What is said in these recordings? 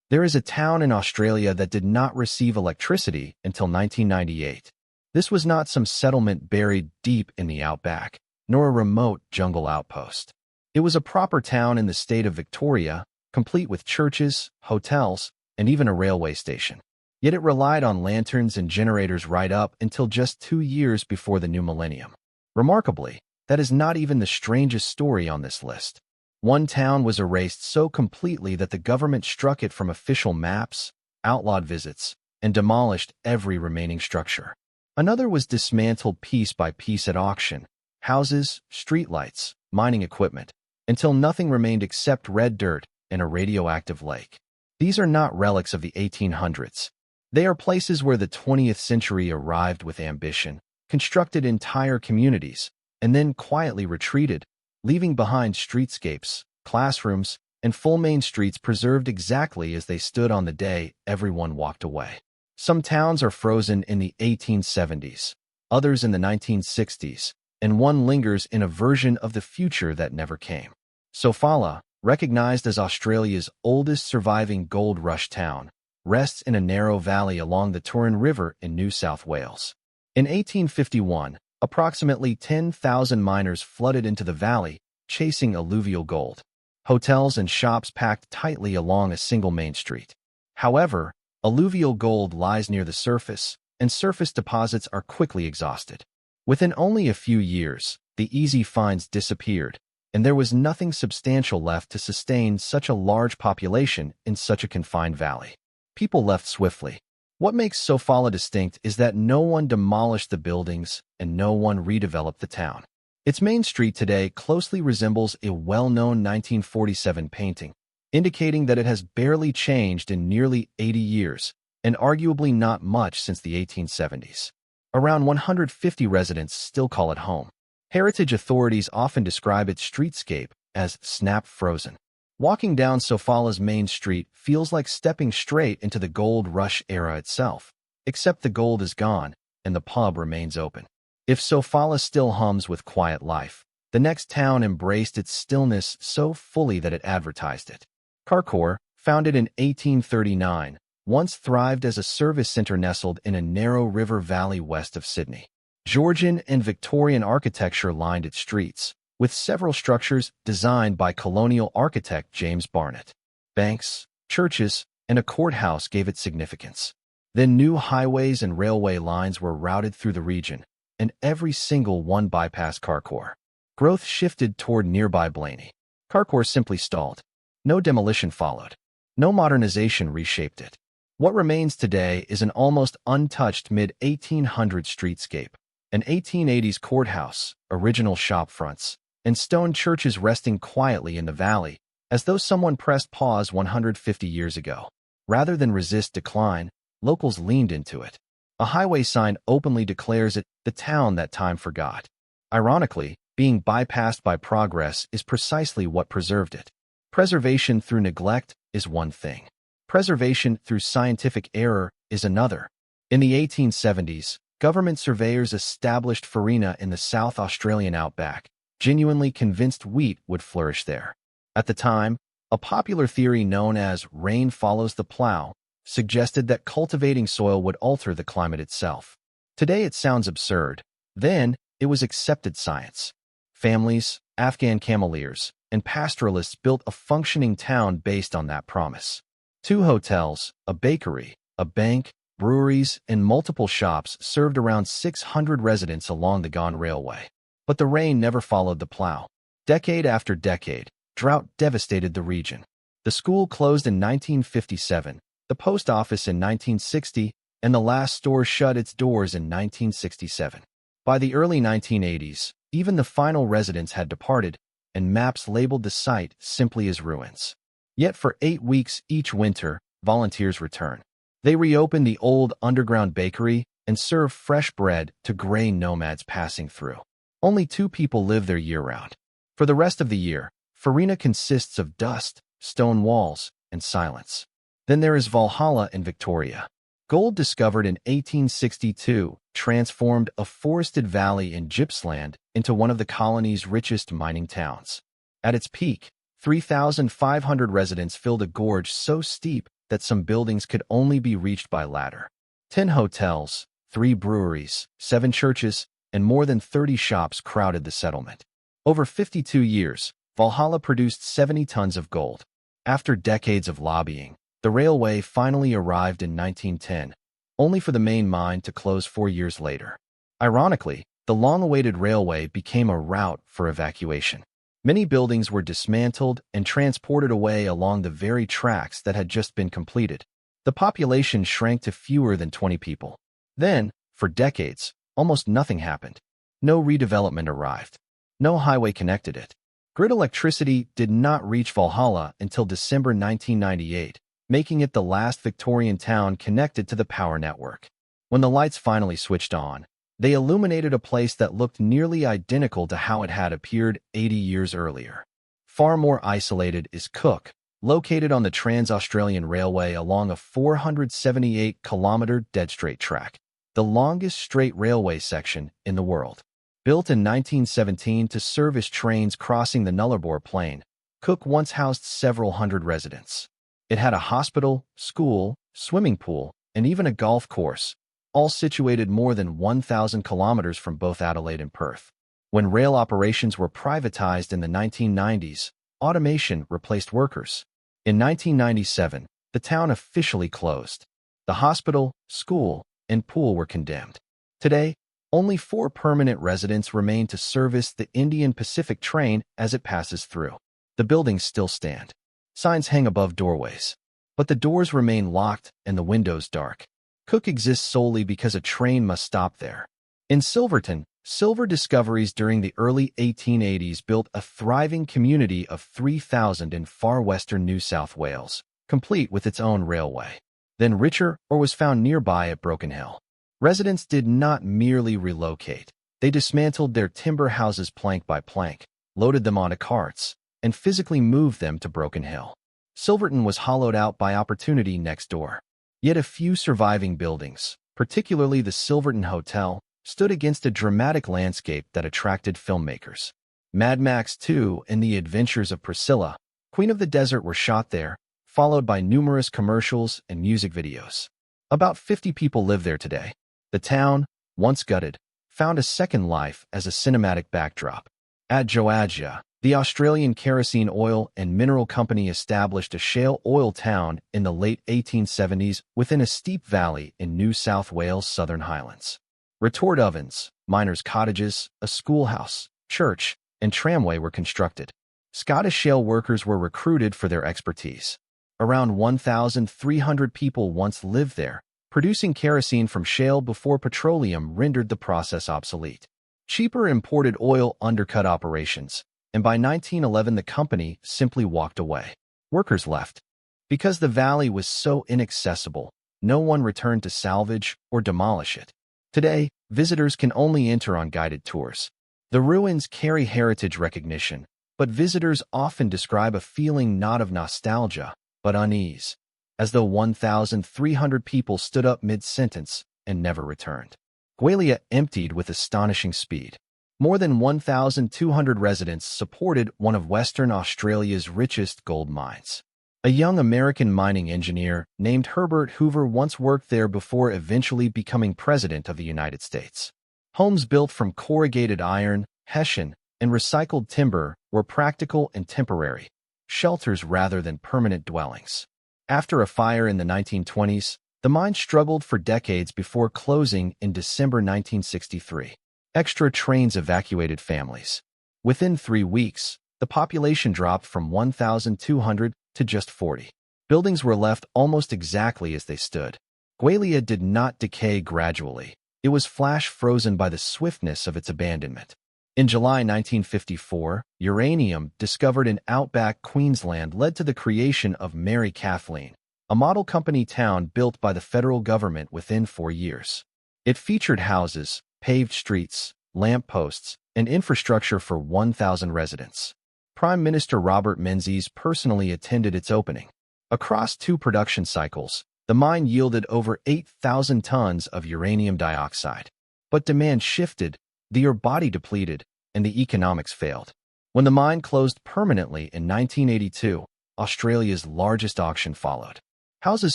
There is a town in Australia that did not receive electricity until 1998. This was not some settlement buried deep in the outback, nor a remote jungle outpost. It was a proper town in the state of Victoria, complete with churches, hotels, and even a railway station. Yet it relied on lanterns and generators right up until just 2 years before the new millennium. Remarkably, that is not even the strangest story on this list. One town was erased so completely that the government struck it from official maps, outlawed visits, and demolished every remaining structure. Another was dismantled piece by piece at auction: houses, streetlights, mining equipment, until nothing remained except red dirt and a radioactive lake. These are not relics of the 1800s. They are places where the 20th century arrived with ambition, constructed entire communities, and then quietly retreated, leaving behind streetscapes, classrooms, and full main streets preserved exactly as they stood on the day everyone walked away. Some towns are frozen in the 1870s, others in the 1960s, and one lingers in a version of the future that never came. Sofala, recognized as Australia's oldest surviving gold rush town, rests in a narrow valley along the Turin River in New South Wales. In 1851, approximately 10,000 miners flooded into the valley, chasing alluvial gold. Hotels and shops packed tightly along a single main street. However, alluvial gold lies near the surface, and surface deposits are quickly exhausted. Within only a few years, the easy finds disappeared, and there was nothing substantial left to sustain such a large population in such a confined valley. People left swiftly. What makes Sofala distinct is that no one demolished the buildings and no one redeveloped the town. Its main street today closely resembles a well-known 1947 painting, indicating that it has barely changed in nearly 80 years, and arguably not much since the 1870s. Around 150 residents still call it home. Heritage authorities often describe its streetscape as snap frozen. Walking down Sofala's main street feels like stepping straight into the gold rush era itself, except the gold is gone and the pub remains open. If Sofala still hums with quiet life, the next town embraced its stillness so fully that it advertised it. Carore, founded in 1839, once thrived as a service center nestled in a narrow river valley west of Sydney. Georgian and Victorian architecture lined its streets, with several structures designed by colonial architect James Barnett. Banks, churches, and a courthouse gave it significance. Then new highways and railway lines were routed through the region, and every single one bypassed Carore. Growth shifted toward nearby Blaney. Carore simply stalled. No demolition followed. No modernization reshaped it. What remains today is an almost untouched mid-1800s streetscape, an 1880s courthouse, original shop fronts, and stone churches resting quietly in the valley, as though someone pressed pause 150 years ago. Rather than resist decline, locals leaned into it. A highway sign openly declares it the town that time forgot. Ironically, being bypassed by progress is precisely what preserved it. Preservation through neglect is one thing. Preservation through scientific error is another. In the 1870s, government surveyors established Farina in the South Australian outback, genuinely convinced wheat would flourish there. At the time, a popular theory known as rain follows the plow suggested that cultivating soil would alter the climate itself. Today it sounds absurd. Then, it was accepted science. Families, Afghan cameleers, and pastoralists built a functioning town based on that promise. 2 hotels, a bakery, a bank, breweries, and multiple shops served around 600 residents along the Gone Railway. But the rain never followed the plow. Decade after decade, drought devastated the region. The school closed in 1957, the post office in 1960, and the last store shut its doors in 1967. By the early 1980s, even the final residents had departed, and maps labeled the site simply as ruins. Yet for 8 weeks each winter, volunteers return. They reopen the old underground bakery and serve fresh bread to gray nomads passing through. Only 2 people live there year-round. For the rest of the year, Farina consists of dust, stone walls, and silence. Then there is Valhalla in Victoria. Gold discovered in 1862 transformed a forested valley in Gippsland into one of the colony's richest mining towns. At its peak, 3,500 residents filled a gorge so steep that some buildings could only be reached by ladder. 10 hotels, 3 breweries, 7 churches, and more than 30 shops crowded the settlement. Over 52 years, Valhalla produced 70 tons of gold. After decades of lobbying, the railway finally arrived in 1910, only for the main mine to close 4 years later. Ironically, the long-awaited railway became a route for evacuation. Many buildings were dismantled and transported away along the very tracks that had just been completed. The population shrank to fewer than 20 people. Then, for decades, almost nothing happened. No redevelopment arrived. No highway connected it. Grid electricity did not reach Valhalla until December 1998, making it the last Victorian town connected to the power network. When the lights finally switched on, they illuminated a place that looked nearly identical to how it had appeared 80 years earlier. Far more isolated is Cook, located on the Trans-Australian Railway along a 478-kilometer dead-straight track, the longest straight railway section in the world. Built in 1917 to service trains crossing the Nullarbor Plain, Cook once housed several hundred residents. It had a hospital, school, swimming pool, and even a golf course, all situated more than 1,000 kilometers from both Adelaide and Perth. When rail operations were privatized in the 1990s, automation replaced workers. In 1997, the town officially closed. The hospital, school, and pool were condemned. Today, only 4 permanent residents remain to service the Indian Pacific train as it passes through. The buildings still stand. Signs hang above doorways, but the doors remain locked and the windows dark. Cook exists solely because a train must stop there. In Silverton, silver discoveries during the early 1880s built a thriving community of 3,000 in far western New South Wales, complete with its own railway. Then richer ore was found nearby at Broken Hill. Residents did not merely relocate. They dismantled their timber houses plank by plank, loaded them onto carts, and physically moved them to Broken Hill. Silverton was hollowed out by opportunity next door. Yet a few surviving buildings, particularly the Silverton Hotel, stood against a dramatic landscape that attracted filmmakers. Mad Max 2 and The Adventures of Priscilla, Queen of the Desert were shot there, followed by numerous commercials and music videos. About 50 people live there today. The town, once gutted, found a second life as a cinematic backdrop. At Joadja, the Australian Kerosene Oil and Mineral Company established a shale oil town in the late 1870s within a steep valley in New South Wales' Southern Highlands. Retort ovens, miners' cottages, a schoolhouse, church, and tramway were constructed. Scottish shale workers were recruited for their expertise. Around 1,300 people once lived there, producing kerosene from shale before petroleum rendered the process obsolete. Cheaper imported oil undercut operations, and by 1911 the company simply walked away. Workers left. Because the valley was so inaccessible, no one returned to salvage or demolish it. Today, visitors can only enter on guided tours. The ruins carry heritage recognition, but visitors often describe a feeling not of nostalgia, but unease, as though 1,300 people stood up mid-sentence and never returned. Gwalia emptied with astonishing speed. More than 1,200 residents supported one of Western Australia's richest gold mines. A young American mining engineer named Herbert Hoover once worked there before eventually becoming President of the United States. Homes built from corrugated iron, hessian, and recycled timber were practical and temporary, shelters rather than permanent dwellings. After a fire in the 1920s, the mine struggled for decades before closing in December 1963. Extra trains evacuated families. Within 3 weeks, the population dropped from 1,200 to just 40. Buildings were left almost exactly as they stood. Gwalia did not decay gradually. It was flash-frozen by the swiftness of its abandonment. In July 1954, uranium discovered in outback Queensland led to the creation of Mary Kathleen, a model company town built by the federal government within 4 years. It featured houses, paved streets, lamp posts, and infrastructure for 1,000 residents. Prime Minister Robert Menzies personally attended its opening. Across 2 production cycles, the mine yielded over 8,000 tons of uranium dioxide. But demand shifted, the ore body depleted, and the economics failed. When the mine closed permanently in 1982, Australia's largest auction followed. Houses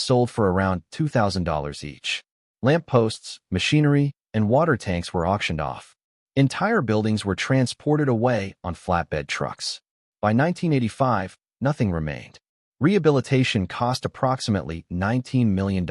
sold for around $2,000 each. Lamp posts, machinery, and water tanks were auctioned off. Entire buildings were transported away on flatbed trucks. By 1985, nothing remained. Rehabilitation cost approximately $19 million.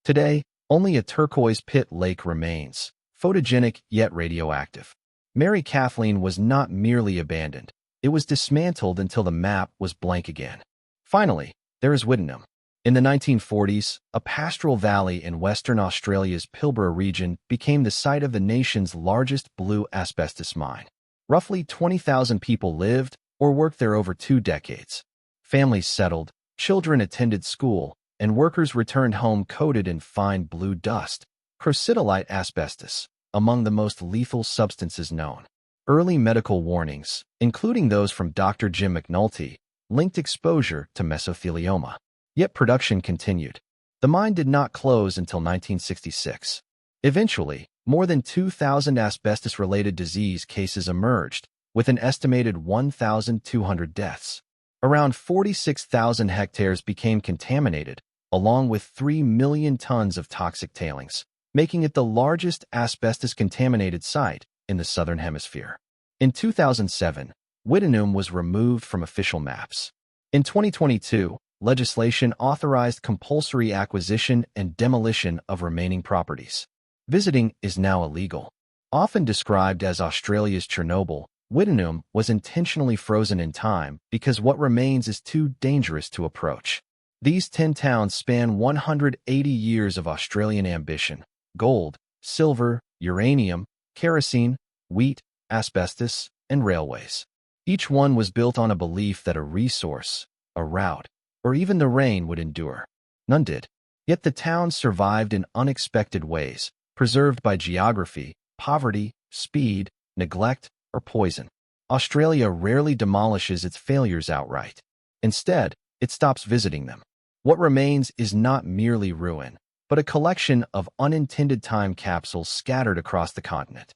Today, only a turquoise pit lake remains, photogenic yet radioactive. Mary Kathleen was not merely abandoned. It was dismantled until the map was blank again. Finally, there is Wittenoom. In the 1940s, a pastoral valley in Western Australia's Pilbara region became the site of the nation's largest blue asbestos mine. Roughly 20,000 people lived or worked there over 2 decades. Families settled, children attended school, and workers returned home coated in fine blue dust, crocidolite asbestos, among the most lethal substances known. Early medical warnings, including those from Dr. Jim McNulty, linked exposure to mesothelioma. Yet production continued. The mine did not close until 1966. Eventually, more than 2,000 asbestos-related disease cases emerged, with an estimated 1,200 deaths. Around 46,000 hectares became contaminated, along with 3 million tons of toxic tailings, making it the largest asbestos-contaminated site in the Southern Hemisphere. In 2007, Wittenoom was removed from official maps. In 2022, legislation authorized compulsory acquisition and demolition of remaining properties. Visiting is now illegal. Often described as Australia's Chernobyl, Wittenoom was intentionally frozen in time because what remains is too dangerous to approach. These 10 towns span 180 years of Australian ambition: gold, silver, uranium, kerosene, wheat, asbestos, and railways. Each one was built on a belief that a resource, a route, or even the rain would endure. None did. Yet the towns survived in unexpected ways, preserved by geography, poverty, speed, neglect, or poison. Australia rarely demolishes its failures outright. Instead, it stops visiting them. What remains is not merely ruin, but a collection of unintended time capsules scattered across the continent.